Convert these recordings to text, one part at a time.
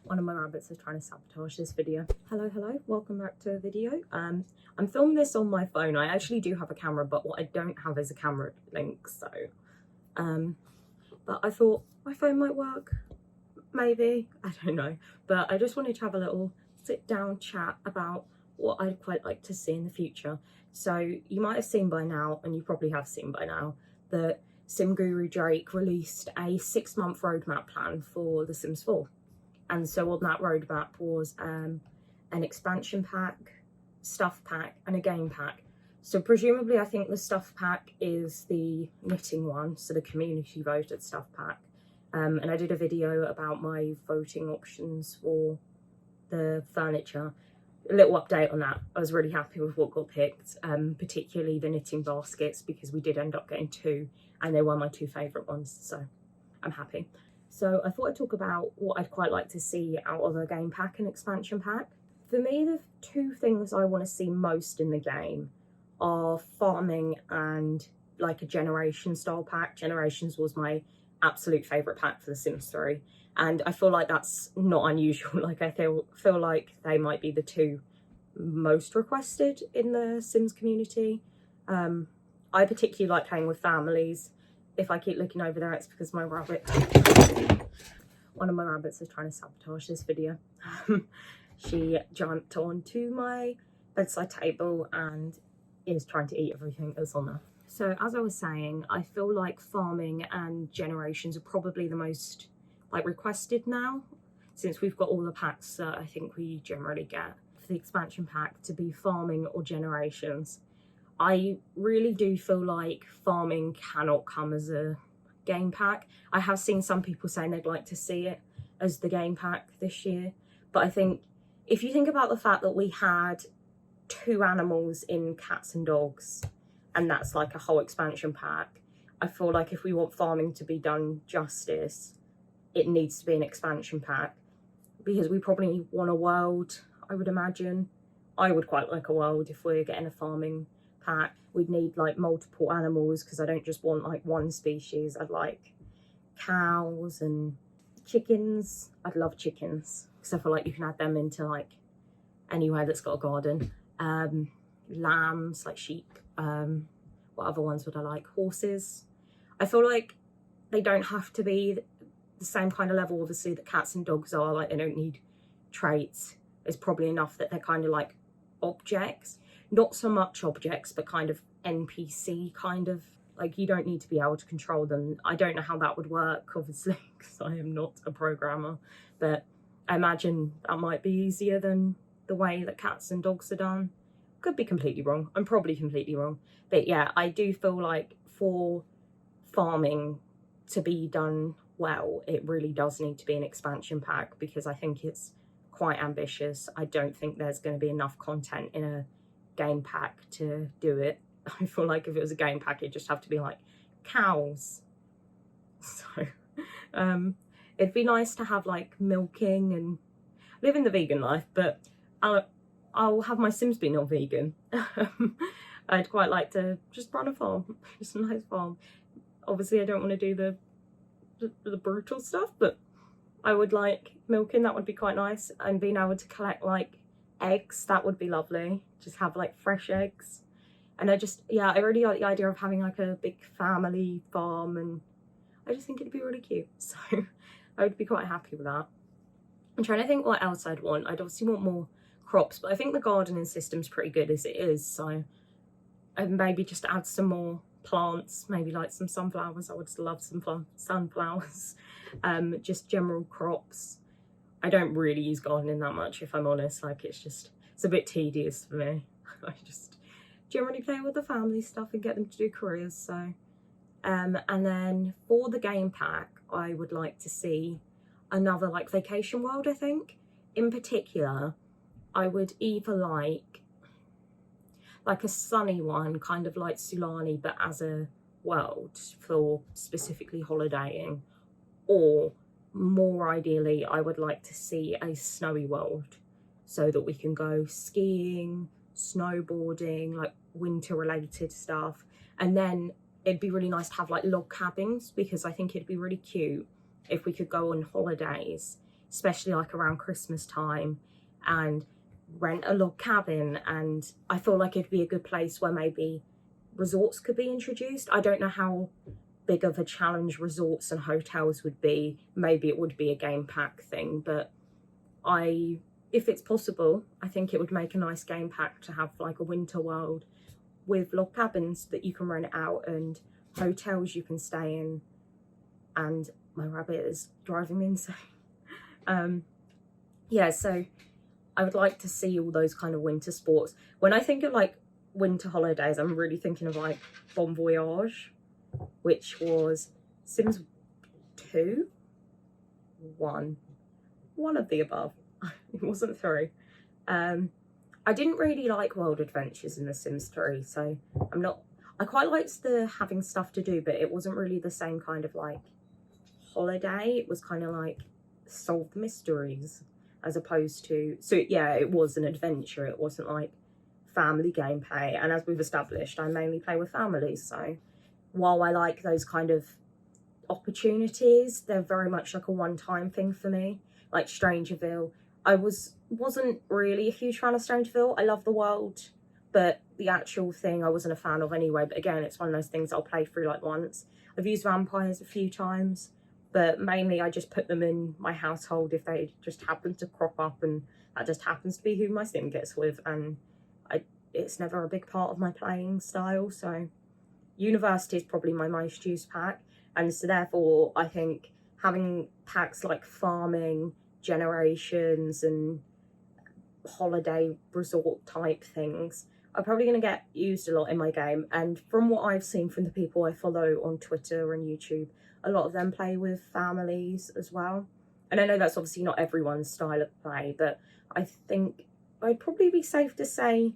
One of my rabbits is trying to sabotage this video. Hello, welcome back to the video. I'm filming this on my phone. I actually do have a camera, but what I don't have is a camera link, so but I thought my phone might work, maybe, I don't know. But I just wanted to have a little sit down chat about what I'd quite like to see in the future. So you might have seen by now, and you probably have seen by now, that Sim Guru Drake released a 6-month roadmap plan for The Sims 4. And so on that roadmap was an expansion pack, stuff pack, and a game pack. So presumably I think the stuff pack is the knitting one, so the community voted stuff pack. And I did a video about my voting options for the furniture. A little update on that. I was really happy with what got picked, particularly the knitting baskets, because we did end up getting 2 and they were my 2 favourite ones, so I'm happy. So I thought I'd talk about what I'd quite like to see out of a game pack and expansion pack. For me, the 2 things I want to see most in the game are farming and like a generation style pack. Generations was my absolute favourite pack for The Sims 3. And I feel like that's not unusual. Like I feel like they might be the 2 most requested in the Sims community. I particularly like playing with families. If I keep looking over there, it's because my rabbit, one of my rabbits is trying to sabotage this video. She jumped onto my bedside table and is trying to eat everything that's on there. So as I was saying, I feel like farming and generations are probably the most requested now, since we've got all the packs that I think we generally get. For the expansion pack to be farming or generations, I really do feel like farming cannot come as a game pack. I have seen some people saying they'd like to see it as the game pack this year, but I think if you think about the fact that we had 2 animals in cats and dogs, and that's like a whole expansion pack, I feel like if we want farming to be done justice, it needs to be an expansion pack, because we probably want a world, I would imagine. I would quite like a world if we're getting a farming pack. We'd need like multiple animals, because I don't just want like one species. I'd like cows and chickens. I'd love chickens, because I feel like you can add them into like anywhere that's got a garden. Lambs, like sheep. What other ones would I like? Horses. I feel like they don't have to be the same kind of level, obviously, that cats and dogs are. Like, they don't need traits. It's probably enough that they're kind of like objects. Not so much objects, but kind of NPC kind of. Like, you don't need to be able to control them. I don't know how that would work, obviously, because I am not a programmer. But I imagine that might be easier than the way that cats and dogs are done. Could be completely wrong. I'm probably completely wrong. But yeah, I do feel like for farming to be done well, it really does need to be an expansion pack, because I think it's quite ambitious. I don't think there's going to be enough content in a game pack to do it. I feel like if it was a game pack, it'd just have to be like cows. So it'd be nice to have like milking and living the vegan life, but I'll have my Sims be not vegan. I'd quite like to just run a farm, just a nice farm. Obviously I don't want to do the brutal stuff, but I would like milking. That would be quite nice. And being able to collect like eggs, that would be lovely. Just have like fresh eggs. And I really like the idea of having like a big family farm, and I just think it'd be really cute. So I would be quite happy with that. I'm trying to think what else I'd want. I'd obviously want more crops, but I think the gardening system's pretty good as it is. So I'd maybe just add some more plants, maybe like some sunflowers. I would love some sunflowers. Just general crops. I don't really use gardening that much, if I'm honest. Like, it's a bit tedious for me. I just generally play with the family stuff and get them to do careers. So and then for the game pack, I would like to see another like vacation world. I think in particular I would either like a sunny one, kind of like Sulani, but as a world for specifically holidaying, or more ideally I would like to see a snowy world, so that we can go skiing, snowboarding, like winter related stuff. And then it'd be really nice to have like log cabins, because I think it'd be really cute if we could go on holidays especially like around Christmas time, and rent a log cabin. And I feel like it'd be a good place where maybe resorts could be introduced. I don't know how big of a challenge resorts and hotels would be. Maybe it would be a game pack thing, but if it's possible, I think it would make a nice game pack to have like a winter world with log cabins that you can rent out and hotels you can stay in. And my rabbit is driving me insane. Yeah, so I would like to see all those kind of winter sports. When I think of like winter holidays, I'm really thinking of like Bon Voyage, which was Sims 2, 1 of the above. It wasn't 3. I didn't really like World Adventures in The Sims 3, so I quite liked the having stuff to do, but it wasn't really the same kind of like holiday. It was kind of like solve mysteries as opposed to, so yeah, it was an adventure. It wasn't like family gameplay, and as we've established, I mainly play with families, so while I like those kind of opportunities, they're very much like a one-time thing for me. Like Strangerville, I wasn't really a huge fan of Strangerville. I love the world, but the actual thing I wasn't a fan of anyway. But again, it's one of those things I'll play through like once. I've used vampires a few times, but mainly I just put them in my household if they just happen to crop up, and that just happens to be who my sim gets with, and it's never a big part of my playing style. So University is probably my most used pack, and so therefore I think having packs like farming, generations, and holiday resort type things are probably going to get used a lot in my game. And from what I've seen from the people I follow on Twitter and YouTube, a lot of them play with families as well. And I know that's obviously not everyone's style of play, but I think I'd probably be safe to say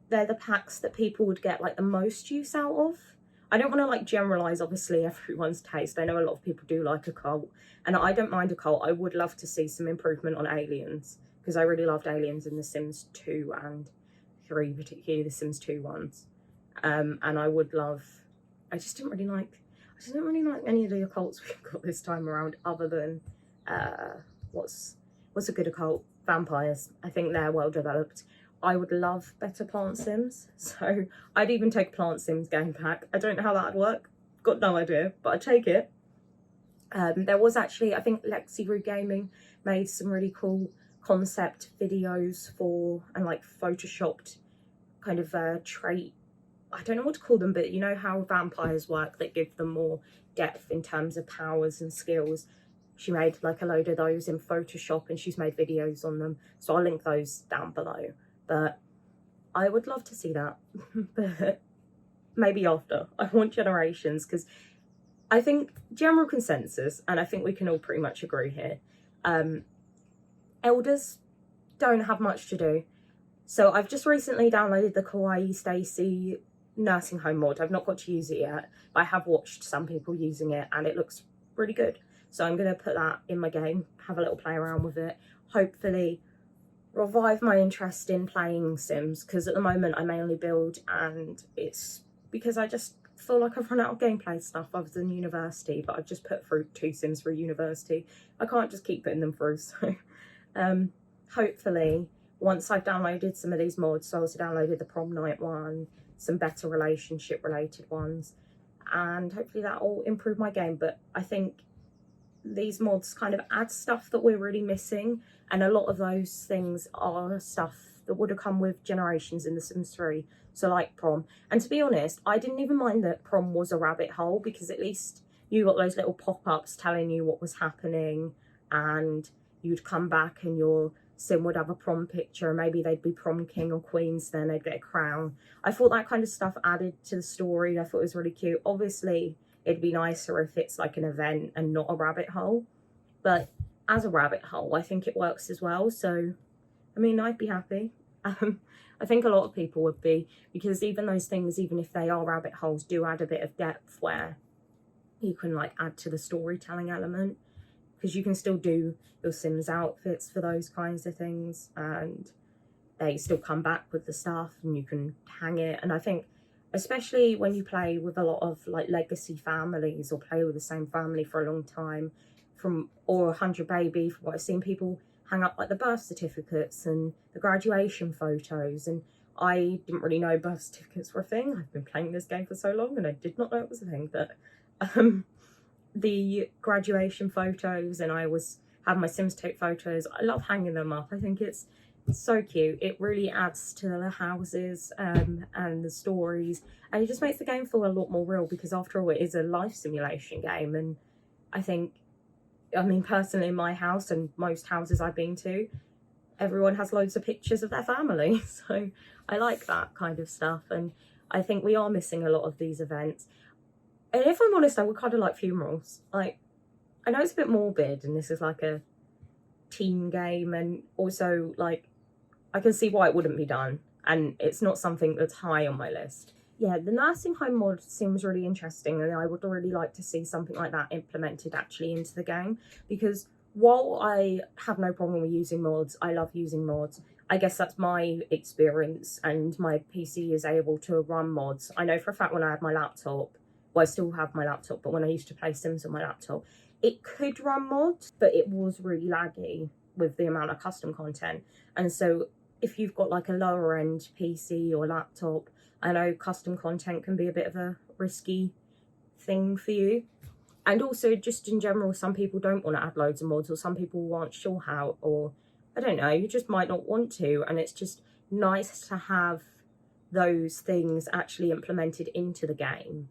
they're the packs that people would get like the most use out of. I don't want to like generalize obviously everyone's taste. I know a lot of people do like Occult, and I don't mind Occult. I would love to see some improvement on Aliens, because I really loved Aliens in The Sims 2 and 3, particularly the Sims 2 ones. And I just didn't really like any of the Occults we've got this time around, other than what's a good Occult? Vampires. I think they're well developed. I would love better Plant Sims, so I'd even take a Plant Sims game pack. I don't know how that'd work, got no idea, but I'd take it. There was actually, I think Lexi Gaming made some really cool concept videos for, and like photoshopped kind of trait, I don't know what to call them, but you know how vampires work that give them more depth in terms of powers and skills. She made like a load of those in Photoshop, and she's made videos on them, so I'll link those down below. But I would love to see that, but maybe after. I want Generations, because I think general consensus, and I think we can all pretty much agree here, elders don't have much to do. So I've just recently downloaded the Kawaii Stacy nursing home mod. I've not got to use it yet, but I have watched some people using it and it looks really good. So I'm going to put that in my game, have a little play around with it, hopefully revive my interest in playing Sims, because at the moment I mainly build, and it's because I just feel like I've run out of gameplay stuff other than University, but I've just put through 2 Sims for University. I can't just keep putting them through, so hopefully once I've downloaded some of these mods, so I also downloaded the prom night one, some better relationship related ones, and hopefully that will improve my game. But I think these mods kind of add stuff that we're really missing, and a lot of those things are stuff that would have come with Generations in The Sims 3, so like prom. And to be honest, I didn't even mind that prom was a rabbit hole, because at least you got those little pop-ups telling you what was happening, and you'd come back and your sim would have a prom picture, maybe they'd be prom king or queen, so then they'd get a crown. I thought that kind of stuff added to the story. I thought it was really cute. Obviously it'd be nicer if it's like an event and not a rabbit hole, but as a rabbit hole I think it works as well. So I mean, I'd be happy. I think a lot of people would be, because even those things, even if they are rabbit holes, do add a bit of depth where you can like add to the storytelling element, because you can still do your Sims outfits for those kinds of things, and they still come back with the stuff and you can hang it. And I think especially when you play with a lot of like legacy families, or play with the same family for a long time, or 100 baby, from what I've seen people hang up like the birth certificates and the graduation photos. And I didn't really know birth certificates were a thing. I've been playing this game for so long and I did not know it was a thing. But the graduation photos, and I always have my Sims take photos. I love hanging them up. I think it's so cute. It really adds to the houses and the stories, and it just makes the game feel a lot more real, because after all, it is a life simulation game. And I think, I mean, personally, in my house and most houses I've been to, everyone has loads of pictures of their family. So I like that kind of stuff. And I think we are missing a lot of these events. And if I'm honest, I would kind of like funerals. Like, I know it's a bit morbid and this is like a teen game, and also like I can see why it wouldn't be done, and it's not something that's high on my list. Yeah, the nursing home mod seems really interesting, and I would really like to see something like that implemented actually into the game, because while I have no problem with using mods, I love using mods. I guess that's my experience, and my PC is able to run mods. I know for a fact when I had my laptop, well, I still have my laptop, but when I used to play Sims on my laptop, it could run mods, but it was really laggy with the amount of custom content. And so if you've got like a lower end PC or laptop, I know custom content can be a bit of a risky thing for you. And also just in general, some people don't want to add loads of mods, or some people aren't sure how, or I don't know, you just might not want to. And it's just nice to have those things actually implemented into the game,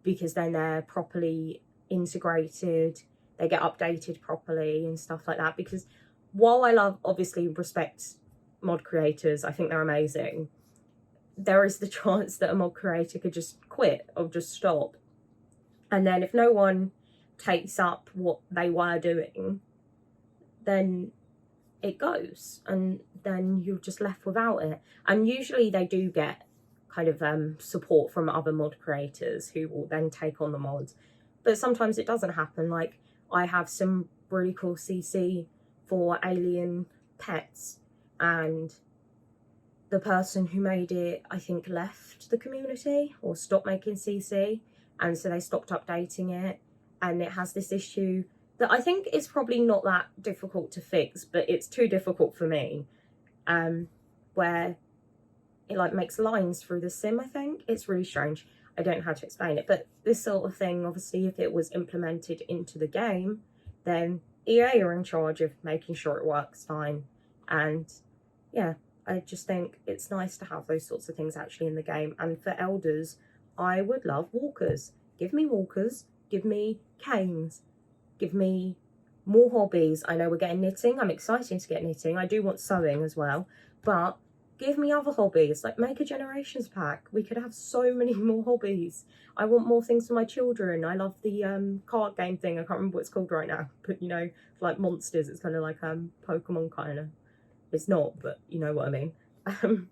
because then they're properly integrated, they get updated properly and stuff like that. Because while I love, obviously respect mod creators, I think they're amazing, there is the chance that a mod creator could just quit or just stop, and then if no one takes up what they were doing, then it goes, and then you're just left without it. And usually they do get kind of support from other mod creators who will then take on the mods, but sometimes it doesn't happen. Like, I have some really cool CC for alien pets, and the person who made it, I think, left the community or stopped making CC, and so they stopped updating it, and it has this issue that I think is probably not that difficult to fix, but it's too difficult for me, where it like makes lines through the sim. I think it's really strange. I don't know how to explain it, but this sort of thing, obviously, if it was implemented into the game, then EA are in charge of making sure it works fine. And yeah, I just think it's nice to have those sorts of things actually in the game. And for elders, I would love walkers. Give me walkers, give me canes, give me more hobbies. I know we're getting knitting. I'm excited to get knitting. I do want sewing as well, but give me other hobbies. Like, make a generations pack. We could have so many more hobbies. I want more things for my children. I love the card game thing. I can't remember what it's called right now, but you know, like monsters. It's kind of like Pokemon kind of. It's not, but you know what I mean. I don't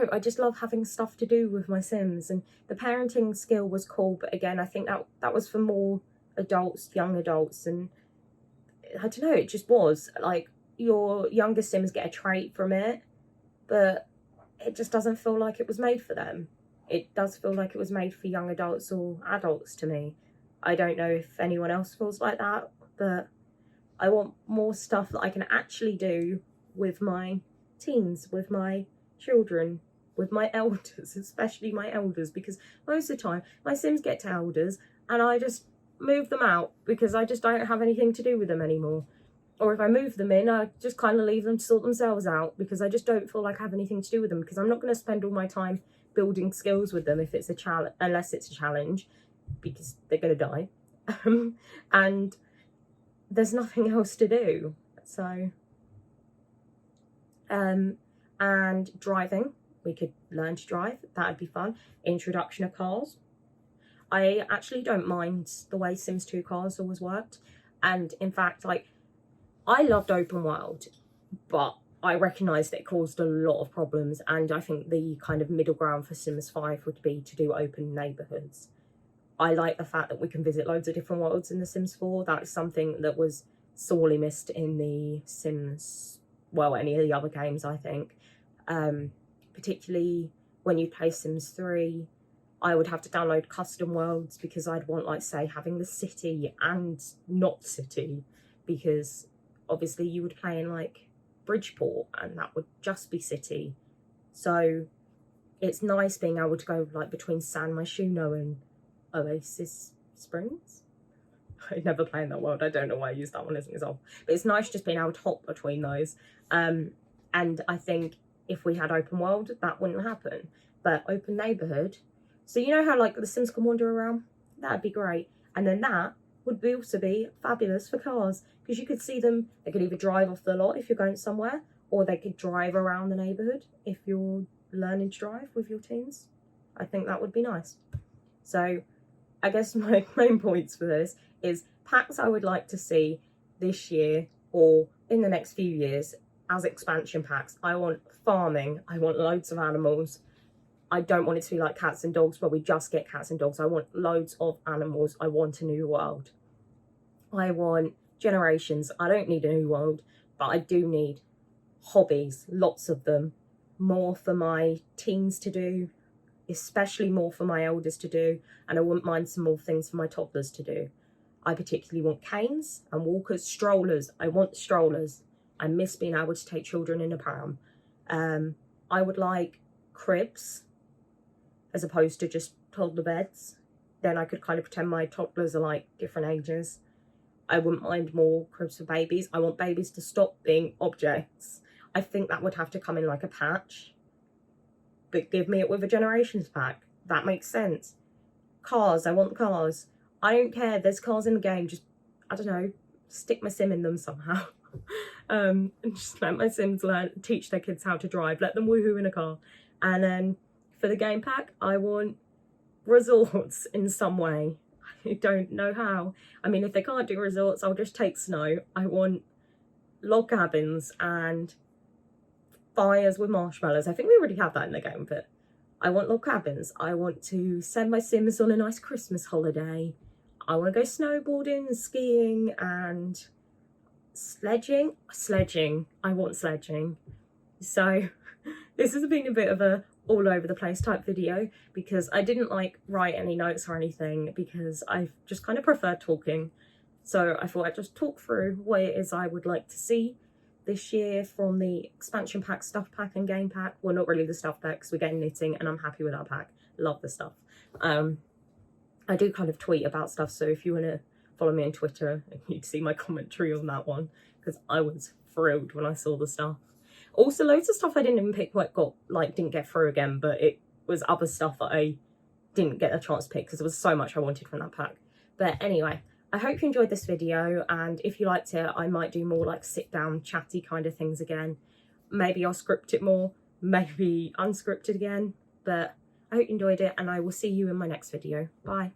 know, I just love having stuff to do with my Sims, and the parenting skill was cool, but again, I think that was for more adults, young adults, and I don't know, it just was like your younger Sims get a trait from it, but it just doesn't feel like it was made for them. It does feel like it was made for young adults or adults to me. I don't know if anyone else feels like that, but I want more stuff that I can actually do with my teens, with my children, with my elders, especially my elders, because most of the time my Sims get to elders and I just move them out because I just don't have anything to do with them anymore. Or if I move them in, I just kind of leave them to sort themselves out, because I just don't feel like I have anything to do with them, because I'm not going to spend all my time building skills with them if it's a challenge, unless it's a challenge, because they're going to die. And there's nothing else to do. So and driving, we could learn to drive, that'd be fun. Introduction of cars. I actually don't mind the way Sims 2 cars always worked, and in fact, like, I loved open world, but I recognised that it caused a lot of problems, and I think the kind of middle ground for Sims 5 would be to do open neighbourhoods. I like the fact that we can visit loads of different worlds in The Sims 4. That's something that was sorely missed in the Sims, well, any of the other games, I think. Particularly when you play Sims 3, I would have to download custom worlds because I'd want, like, say, having the city and not city, because obviously you would play in like Bridgeport and that would just be city. So it's nice being able to go like between San Myshuno and Oasis Springs. I never play in that world. I don't know why I used that one as an example. But it's nice just being able to hop between those. And I think if we had open world, that wouldn't happen. But open neighbourhood, so you know how like the Sims can wander around? That'd be great. And then that would also be fabulous for cars, because you could see them. They could either drive off the lot if you're going somewhere, or they could drive around the neighbourhood if you're learning to drive with your teens. I think that would be nice. So I guess my main points for this is packs I would like to see this year or in the next few years as expansion packs. I want farming. I want loads of animals. I don't want it to be like cats and dogs where we just get cats and dogs. I want loads of animals. I want a new world. I want generations. I don't need a new world, but I do need hobbies, lots of them. More for my teens to do, especially more for my elders to do, and I wouldn't mind some more things for my toddlers to do. I particularly want canes and walkers, strollers. I want strollers. I miss being able to take children in a pram. I would like cribs as opposed to just toddler beds. Then I could kind of pretend my toddlers are like different ages. I wouldn't mind more cribs for babies. I want babies to stop being objects. I think that would have to come in like a patch, but give me it with a generations pack. That makes sense. Cars, I want cars. I don't care, there's cars in the game, just, I don't know, stick my sim in them somehow. And just let my sims teach their kids how to drive, let them woohoo in a car. And then for the game pack, I want resorts in some way. I don't know how. I mean, if they can't do resorts, I'll just take snow. I want log cabins and fires with marshmallows. I think we already have that in the game, but I want log cabins. I want to send my sims on a nice Christmas holiday. I want to go snowboarding and skiing and sledging. I want sledging. So this has been a bit of a all over the place type video because I didn't like write any notes or anything because I just kind of prefer talking. So I thought I'd just talk through what it is I would like to see this year from the expansion pack, stuff pack and game pack. Well, not really the stuff pack because we're getting knitting and I'm happy with our pack. Love the stuff. I do kind of tweet about stuff, so if you want to follow me on Twitter, you'd see my commentary on that one because I was thrilled when I saw the stuff. Also, loads of stuff I didn't even pick, didn't get through again, but it was other stuff that I didn't get a chance to pick because there was so much I wanted from that pack. But anyway, I hope you enjoyed this video, and if you liked it, I might do more like sit down chatty kind of things again. Maybe I'll script it more, maybe unscripted again, but I hope you enjoyed it, and I will see you in my next video. Bye.